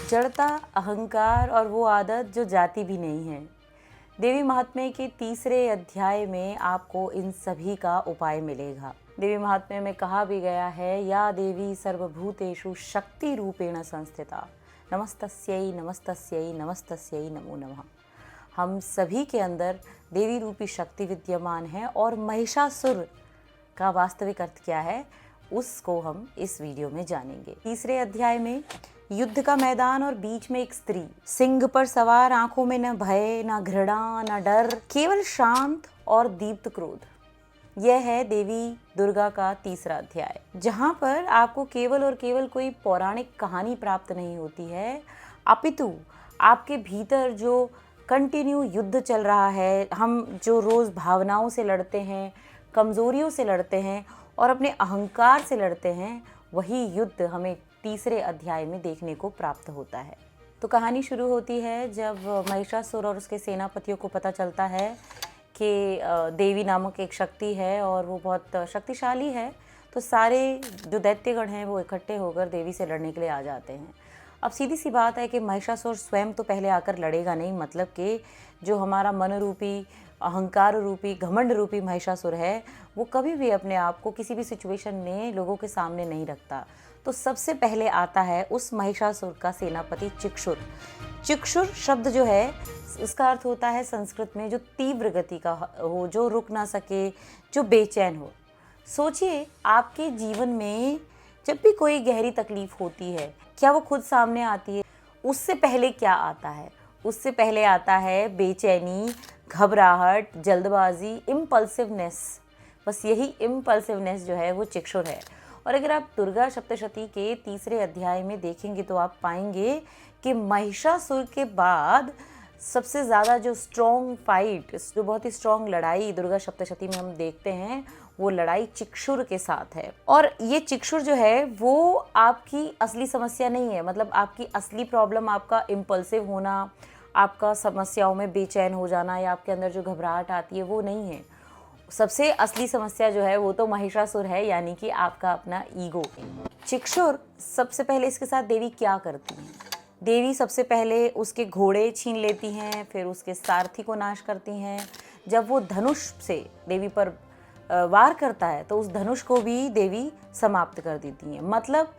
जड़ता, अहंकार और वो आदत जो जाती भी नहीं है। देवी महात्म्य के तीसरे अध्याय में आपको इन सभी का उपाय मिलेगा। देवी महात्म्य में कहा भी गया है, या देवी सर्वभूतेषु शक्ति रूपेण संस्थिता, नमस्तस्यै नमस्तस्यै नमस्तस्यै नमो नमः। हम सभी के अंदर देवी रूपी शक्ति विद्यमान है और महिषासुर का वास्तविक अर्थ क्या है उसको हम इस वीडियो में जानेंगे। तीसरे अध्याय में युद्ध का मैदान और बीच में एक स्त्री, सिंह पर सवार, आंखों में न भय न घृणा न डर, केवल शांत और दीप्त क्रोध। यह है देवी दुर्गा का तीसरा अध्याय, जहां पर आपको केवल और केवल कोई पौराणिक कहानी प्राप्त नहीं होती है, अपितु आपके भीतर जो कंटिन्यू युद्ध चल रहा है, हम जो रोज भावनाओं से लड़ते हैं, कमजोरियों से लड़ते हैं और अपने अहंकार से लड़ते हैं, वही युद्ध हमें तीसरे अध्याय में देखने को प्राप्त होता है। तो कहानी शुरू होती है जब महिषासुर और उसके सेनापतियों को पता चलता है कि देवी नामक एक शक्ति है और वो बहुत शक्तिशाली है। तो सारे जो दैत्यगण हैं वो इकट्ठे होकर देवी से लड़ने के लिए आ जाते हैं। अब सीधी सी बात है कि महिषासुर स्वयं तो पहले आकर लड़ेगा नहीं, मतलब कि जो हमारा मन रूपी, अहंकार रूपी, घमंड रूपी महिषासुर है वो कभी भी अपने आप को किसी भी सिचुएशन में लोगों के सामने नहीं रखता। तो सबसे पहले आता है उस महिषासुर का सेनापति चिक्षुर। चिक्षुर शब्द जो है इसका अर्थ होता है संस्कृत में जो तीव्र गति का हो, जो रुक ना सके, जो बेचैन हो। सोचिए आपके जीवन में जब भी कोई गहरी तकलीफ होती है, क्या वो खुद सामने आती है? उससे पहले क्या आता है? उससे पहले आता है बेचैनी, घबराहट, जल्दबाजी, इम्पल्सिवनेस। बस यही इम्पल्सिवनेस जो है वो चिक्षुर है। और अगर आप दुर्गा सप्तशती के तीसरे अध्याय में देखेंगे तो आप पाएंगे कि महिषासुर के बाद सबसे ज़्यादा जो स्ट्रॉन्ग फाइट, जो बहुत ही स्ट्रॉन्ग लड़ाई दुर्गा सप्तशती में हम देखते हैं, वो लड़ाई चिक्षुर के साथ है। और ये चिक्षुर जो है वो आपकी असली समस्या नहीं है, मतलब आपकी असली प्रॉब्लम आपका इम्पल्सिव होना, आपका समस्याओं में बेचैन हो जाना या आपके अंदर जो घबराहट आती है वो नहीं है। सबसे असली समस्या जो है वो तो महिषासुर है, यानी कि आपका अपना ईगो। चिक्षुर सबसे पहले इसके साथ देवी क्या करती हैं? देवी सबसे पहले उसके घोड़े छीन लेती हैं, फिर उसके सारथी को नाश करती हैं। जब वो धनुष से देवी पर वार करता है तो उस धनुष को भी देवी समाप्त कर देती हैं। मतलब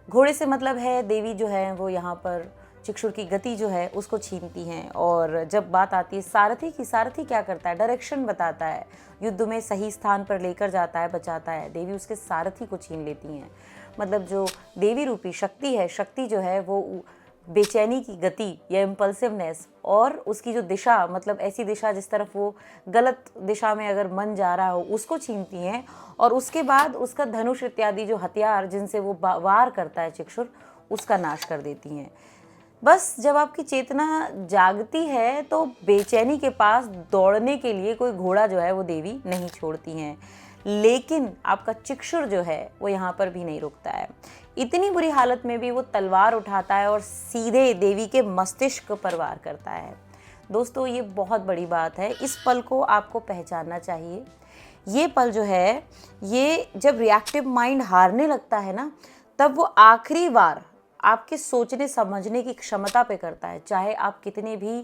घोड़े से मतलब है देवी जो है वो यहाँ पर चिक्षुर की गति जो है उसको छीनती हैं। और जब बात आती है सारथी की, सारथी क्या करता है? डायरेक्शन बताता है, युद्ध में सही स्थान पर लेकर जाता है, बचाता है। देवी उसके सारथी को छीन लेती हैं। मतलब जो देवी रूपी शक्ति है, शक्ति जो है वो बेचैनी की गति या इम्पल्सिवनेस और उसकी जो दिशा, मतलब ऐसी दिशा जिस तरफ वो गलत दिशा में अगर मन जा रहा हो, उसको छीनती हैं। और उसके बाद उसका धनुष इत्यादि जो हथियार जिनसे वो वार करता है चिक्षुर, उसका नाश कर देती हैं। बस जब आपकी चेतना जागती है तो बेचैनी के पास दौड़ने के लिए कोई घोड़ा जो है वो देवी नहीं छोड़ती हैं। लेकिन आपका चिक्षुर जो है वो यहाँ पर भी नहीं रुकता है। इतनी बुरी हालत में भी वो तलवार उठाता है और सीधे देवी के मस्तिष्क पर वार करता है। दोस्तों ये बहुत बड़ी बात है, इस पल को आपको पहचानना चाहिए। ये पल जो है, ये जब रिएक्टिव माइंड हारने लगता है ना, तब वो आखिरी वार आपके सोचने समझने की क्षमता पे करता है। चाहे आप कितने भी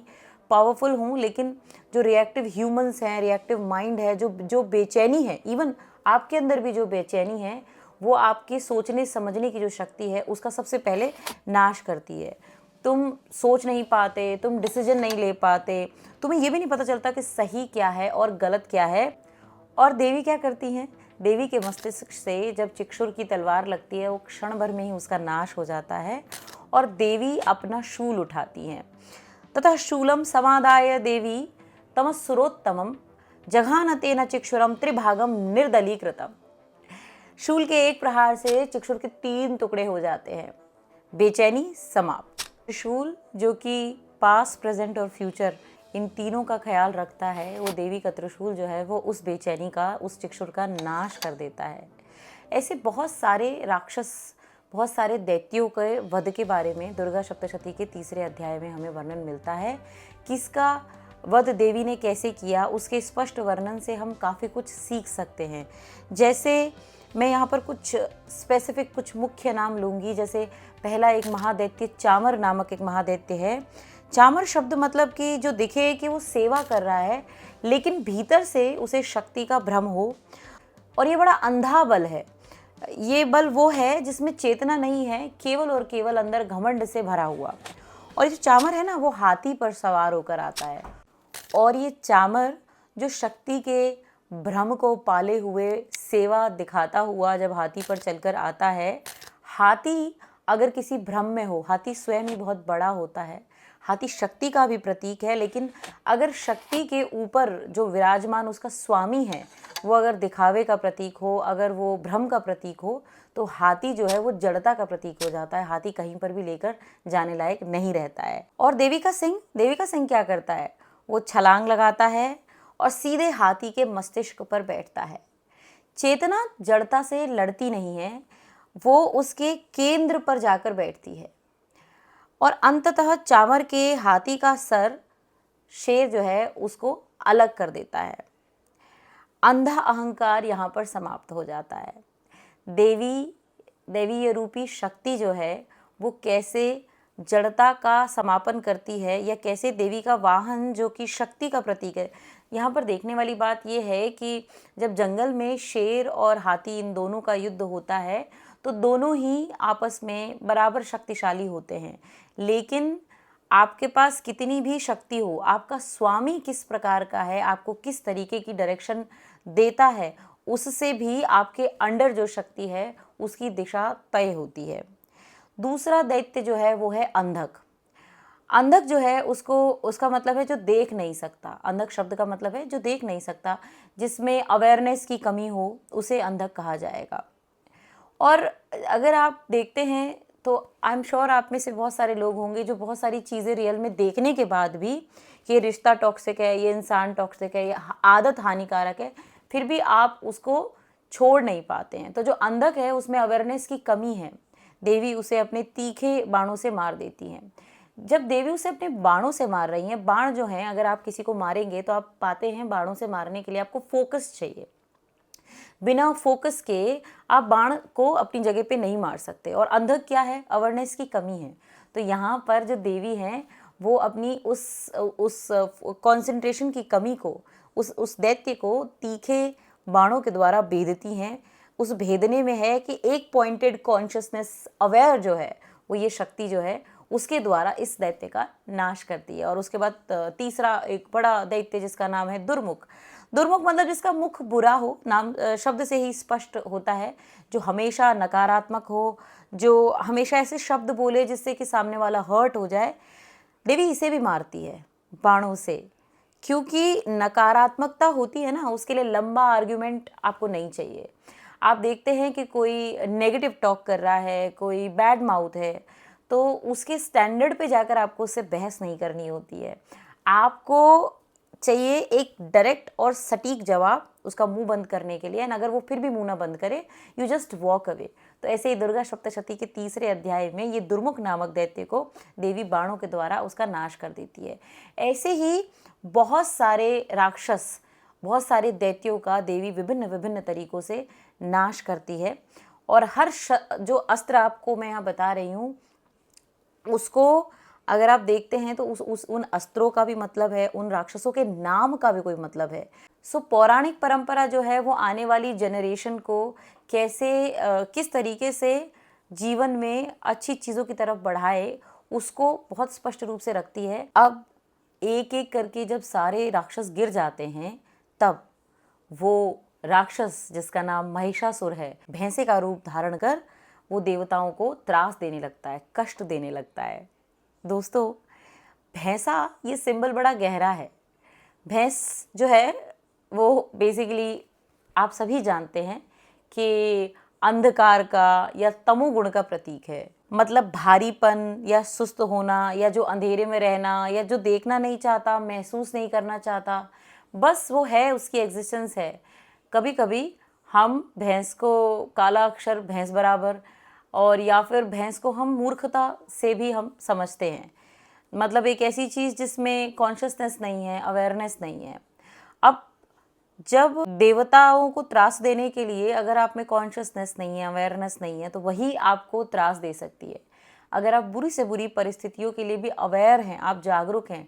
पावरफुल हों, लेकिन जो रिएक्टिव ह्यूमंस हैं, रिएक्टिव माइंड है, जो बेचैनी है, इवन आपके अंदर भी जो बेचैनी है, वो आपकी सोचने समझने की जो शक्ति है उसका सबसे पहले नाश करती है। तुम सोच नहीं पाते, तुम डिसीजन नहीं ले पाते, तुम्हें ये भी नहीं पता चलता कि सही क्या है और गलत क्या है। और देवी क्या करती हैं? देवी के मस्तिष्क से जब चिक्षुर की तलवार लगती है वो क्षण भर में ही उसका नाश हो जाता है और देवी अपना शूल उठाती हैं। तथा शूलम समादाय देवी तमस्सुरोत्तमम जघान तेन चिक्षुरम त्रिभागम निर्दलीकृतम। शूल के एक प्रहार से चिक्षुर के 3 टुकड़े हो जाते हैं। बेचैनी समाप्त। शूल जो कि पास्ट, प्रेजेंट और फ्यूचर इन तीनों का ख्याल रखता है, वो देवी का त्रिशूल जो है वो उस बेचैनी का, उस चिक्षुर का नाश कर देता है। ऐसे बहुत सारे राक्षस, बहुत सारे दैत्यों के वध के बारे में दुर्गा सप्तशती के तीसरे अध्याय में हमें वर्णन मिलता है। किसका वध देवी ने कैसे किया, उसके स्पष्ट वर्णन से हम काफ़ी कुछ सीख सकते हैं। जैसे मैं यहाँ पर कुछ स्पेसिफिक, कुछ मुख्य नाम लूँगी। जैसे पहला एक महादैत्य चामर नामक एक महादैत्य है। चामर शब्द मतलब कि जो दिखे कि वो सेवा कर रहा है, लेकिन भीतर से उसे शक्ति का भ्रम हो, और ये बड़ा अंधा बल है। ये बल वो है जिसमें चेतना नहीं है, केवल और केवल अंदर घमंड से भरा हुआ। और ये जो चामर है ना, वो हाथी पर सवार होकर आता है, और ये चामर जो शक्ति के भ्रम को पाले हुए सेवा दिखाता हुआ जब हाथी पर चलकर आता है, हाथी अगर किसी भ्रम में हो, हाथी स्वयं ही बहुत बड़ा होता है, हाथी शक्ति का भी प्रतीक है, लेकिन अगर शक्ति के ऊपर जो विराजमान उसका स्वामी है वो अगर दिखावे का प्रतीक हो, अगर वो भ्रम का प्रतीक हो, तो हाथी जो है वो जड़ता का प्रतीक हो जाता है। हाथी कहीं पर भी लेकर जाने लायक नहीं रहता है। और देवी का सिंह क्या करता है? वो छलांग लगाता है और सीधे हाथी के मस्तिष्क पर बैठता है। चेतना जड़ता से लड़ती नहीं है, वो उसके केंद्र पर जाकर बैठती है, और अंततः चामर के हाथी का सर शेर जो है उसको अलग कर देता है। अंधा अहंकार यहाँ पर समाप्त हो जाता है। देवी रूपी शक्ति जो है वो कैसे जड़ता का समापन करती है, या कैसे देवी का वाहन जो कि शक्ति का प्रतीक है। यहाँ पर देखने वाली बात यह है कि जब जंगल में शेर और हाथी इन दोनों का युद्ध होता है तो दोनों ही आपस में बराबर शक्तिशाली होते हैं, लेकिन आपके पास कितनी भी शक्ति हो, आपका स्वामी किस प्रकार का है, आपको किस तरीके की डायरेक्शन देता है, उससे भी आपके अंडर जो शक्ति है उसकी दिशा तय होती है। दूसरा दैत्य जो है वो है अंधक। अंधक जो है उसका मतलब है जो देख नहीं सकता। अंधक शब्द का मतलब है जो देख नहीं सकता, जिसमें अवेयरनेस की कमी हो, उसे अंधक कहा जाएगा। और अगर आप देखते हैं तो आई एम श्योर आप में से बहुत सारे लोग होंगे जो बहुत सारी चीज़ें रियल में देखने के बाद भी, ये रिश्ता टॉक्सिक है, ये इंसान टॉक्सिक है, ये आदत हानिकारक है, फिर भी आप उसको छोड़ नहीं पाते हैं। तो जो अंधक है उसमें अवेयरनेस की कमी है। देवी उसे अपने तीखे बाणों से मार देती हैं। जब देवी उसे अपने बाणों से मार रही हैं, बाण जो हैं अगर आप किसी को मारेंगे तो आप पाते हैं बाणों से मारने के लिए आपको फोकस चाहिए। बिना फोकस के आप बाण को अपनी जगह पे नहीं मार सकते। और अंधक क्या है? अवेयरनेस की कमी है। तो यहाँ पर जो देवी हैं वो अपनी उस कंसंट्रेशन की कमी को, उस दैत्य को तीखे बाणों के द्वारा भेदती हैं। उस भेदने में है कि एक पॉइंटेड कॉन्शियसनेस अवेयर जो है वो ये शक्ति जो है उसके द्वारा इस दैत्य का नाश करती है। और उसके बाद तीसरा एक बड़ा दैत्य जिसका नाम है दुर्मुख। दुर्मुख मतलब जिसका मुख बुरा हो, नाम शब्द से ही स्पष्ट होता है, जो हमेशा नकारात्मक हो, जो हमेशा ऐसे शब्द बोले जिससे कि सामने वाला हर्ट हो जाए। देवी इसे भी मारती है बाणों से, क्योंकि नकारात्मकता होती है ना, उसके लिए लंबा आर्ग्यूमेंट आपको नहीं चाहिए। आप देखते हैं कि कोई नेगेटिव टॉक कर रहा है, कोई बैड माउथ है, तो उसके स्टैंडर्ड पे जाकर आपको उससे बहस नहीं करनी होती है। आपको चाहिए एक डायरेक्ट और सटीक जवाब उसका मुंह बंद करने के लिए, एंड अगर वो फिर भी मुंह ना बंद करे, यू जस्ट वॉक अवे। तो ऐसे ही दुर्गा सप्तशती के तीसरे अध्याय में ये दुर्मुख नामक दैत्य को देवी बाणों के द्वारा उसका नाश कर देती है। ऐसे ही बहुत सारे राक्षस, बहुत सारे दैत्यों का देवी विभिन्न विभिन्न तरीकों से नाश करती है। और हर जो अस्त्र आपको मैं यहाँ बता रही हूँ उसको अगर आप देखते हैं तो उन अस्त्रों का भी मतलब है, उन राक्षसों के नाम का भी कोई मतलब है। सो पौराणिक परंपरा जो है वो आने वाली जनरेशन को कैसे किस तरीके से जीवन में अच्छी चीज़ों की तरफ बढ़ाए उसको बहुत स्पष्ट रूप से रखती है। अब एक एक करके जब सारे राक्षस गिर जाते हैं, तब वो राक्षस जिसका नाम महिषासुर है, भैंसे का रूप धारण कर वो देवताओं को त्रास देने लगता है, कष्ट देने लगता है। दोस्तों, भैंसा ये सिंबल बड़ा गहरा है। भैंस जो है वो बेसिकली आप सभी जानते हैं कि अंधकार का या तमोगुण का प्रतीक है। मतलब भारीपन या सुस्त होना, या जो अंधेरे में रहना, या जो देखना नहीं चाहता, महसूस नहीं करना चाहता, बस वो है, उसकी एग्जिस्टेंस है। कभी कभी हम भैंस को काला अक्षर भैंस बराबर, और या फिर भैंस को हम मूर्खता से भी हम समझते हैं। मतलब एक ऐसी चीज़ जिसमें कॉन्शियसनेस नहीं है, अवेयरनेस नहीं है। अब जब देवताओं को त्रास देने के लिए अगर आप में कॉन्शियसनेस नहीं है, अवेयरनेस नहीं है, तो वही आपको त्रास दे सकती है। अगर आप बुरी से बुरी परिस्थितियों के लिए भी अवेयर हैं, आप जागरूक हैं,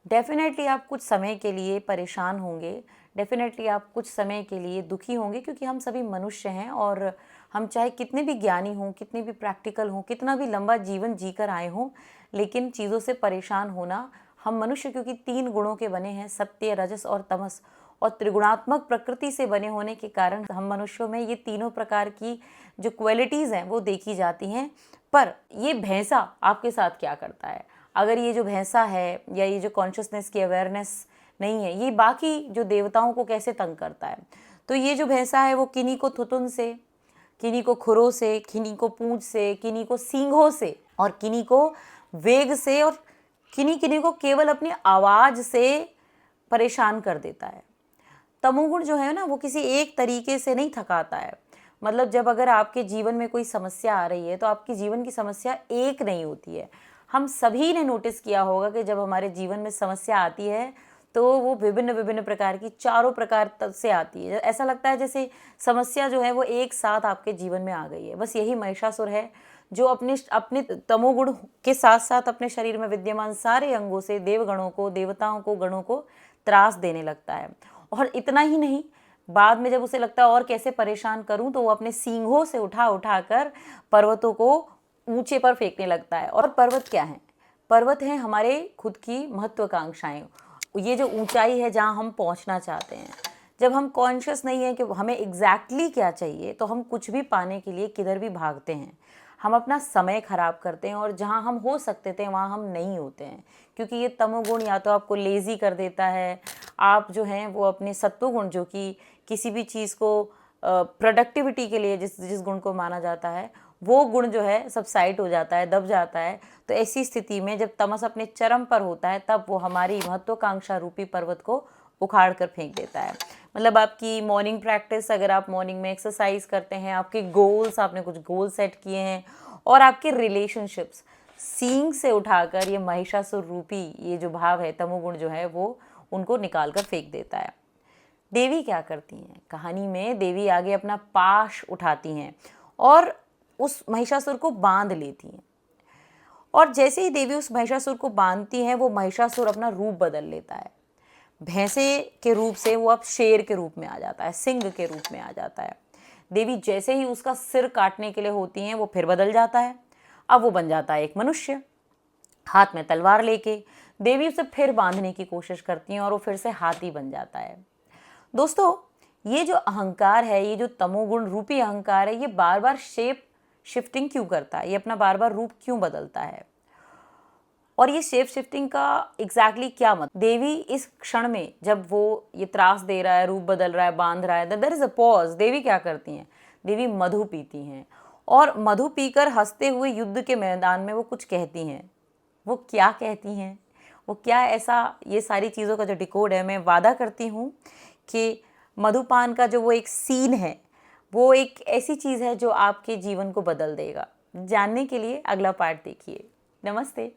डेफिनेटली आप कुछ समय के लिए परेशान होंगे, डेफिनेटली आप कुछ समय के लिए दुखी होंगे, क्योंकि हम सभी मनुष्य हैं और हम चाहे कितने भी ज्ञानी हों, कितने भी प्रैक्टिकल हों, कितना भी लंबा जीवन जीकर आए हों, लेकिन चीज़ों से परेशान होना, हम मनुष्य क्योंकि 3 गुणों के बने हैं, सत्य, रजस और तमस, और त्रिगुणात्मक प्रकृति से बने होने के कारण हम मनुष्यों में ये तीनों प्रकार की जो क्वालिटीज़ हैं वो देखी जाती हैं। पर ये भैंसा आपके साथ क्या करता है? अगर ये जो भैंसा है या ये जो कॉन्शियसनेस की अवेयरनेस नहीं है, ये बाकी जो देवताओं को कैसे तंग करता है? तो ये जो भैंसा है वो किन्हीं को थुतुन से, किन्हीं को खुरों से, किन्हीं को पूंछ से, किन्हीं को सींगों से, और किन्हीं को वेग से, और किन्हीं किन्हीं को केवल अपनी आवाज़ से परेशान कर देता है। तमोगुण जो है ना, वो किसी एक तरीके से नहीं थकाता है। मतलब जब अगर आपके जीवन में कोई समस्या आ रही है तो आपकी जीवन की समस्या एक नहीं होती है। हम सभी ने नोटिस किया होगा कि जब हमारे जीवन में समस्या आती है तो वो विभिन्न विभिन्न प्रकार की, चारों प्रकार से आती है। ऐसा लगता है जैसे समस्या जो है वो एक साथ आपके जीवन में आ गई है। बस यही महिषासुर है जो अपने अपने तमोगुण के साथ साथ अपने शरीर में विद्यमान सारे अंगों से देवगणों को, देवताओं को, गणों को त्रास देने लगता है। और इतना ही नहीं, बाद में जब उसे लगता है और कैसे परेशान करूं, तो वो अपने सींगों से उठा उठा कर पर्वतों को ऊंचे पर फेंकने लगता है। और पर्वत क्या है? पर्वत हैं हमारे खुद की महत्वाकांक्षाएं, ये जो ऊंचाई है जहां हम पहुंचना चाहते हैं। जब हम कॉन्शियस नहीं है कि हमें एग्जैक्टली क्या चाहिए, तो हम कुछ भी पाने के लिए किधर भी भागते हैं। हम अपना समय खराब करते हैं और जहाँ हम हो सकते थे वहाँ हम नहीं होते हैं, क्योंकि ये तमोगुण या तो आपको लेज़ी कर देता है, आप जो हैं वो अपने सत्वगुण, जो कि किसी भी चीज़ को प्रोडक्टिविटी के लिए जिस जिस गुण को माना जाता है, वो गुण जो है सबसाइड हो जाता है, दब जाता है। तो ऐसी स्थिति में जब तमस अपने चरम पर होता है, तब वो हमारी महत्वाकांक्षा रूपी पर्वत को उखाड़ कर फेंक देता है। मतलब आपकी मॉर्निंग प्रैक्टिस, अगर आप मॉर्निंग में एक्सरसाइज करते हैं, आपके गोल्स, आपने कुछ गोल सेट किए हैं, और आपके रिलेशनशिप्स, सींग से उठाकर ये महिषासुर रूपी ये जो भाव है, तमोगुण जो है, वो उनको निकाल कर फेंक देता है। देवी क्या करती हैं? कहानी में देवी आगे अपना पाश उठाती हैं और उस महिषासुर को बांध लेती हैं। और जैसे ही देवी उस महिषासुर को बांधती हैं, वो महिषासुर अपना रूप बदल लेता है। भैंसे के रूप से वो अब शेर के रूप में आ जाता है, सिंह के रूप में आ जाता है। देवी जैसे ही उसका सिर काटने के लिए होती हैं, वो फिर बदल जाता है। अब वो बन जाता है एक मनुष्य, हाथ में तलवार लेके। देवी उसे फिर बांधने की कोशिश करती हैं और वो फिर से हाथी बन जाता है। दोस्तों, ये जो अहंकार है, ये जो तमोगुण रूपी अहंकार है, ये बार बार शेप शिफ्टिंग क्यों करता है? ये अपना बार बार रूप क्यों बदलता है? और ये शेप शिफ्टिंग का एग्जैक्टली क्या मतलब? देवी इस क्षण में जब वो ये त्रास दे रहा है, रूप बदल रहा है, बांध रहा है, देयर इज अ पॉज। देवी क्या करती हैं? देवी मधु पीती हैं, और मधु पीकर हंसते हुए युद्ध के मैदान में वो कुछ कहती हैं। वो क्या कहती हैं? वो क्या ऐसा, ये सारी चीज़ों का जो डिकोड है, मैं वादा करती हूँ कि मधुपान का जो वो एक सीन है, वो एक ऐसी चीज़ है जो आपके जीवन को बदल देगा। जानने के लिए अगला पार्ट देखिए। नमस्ते।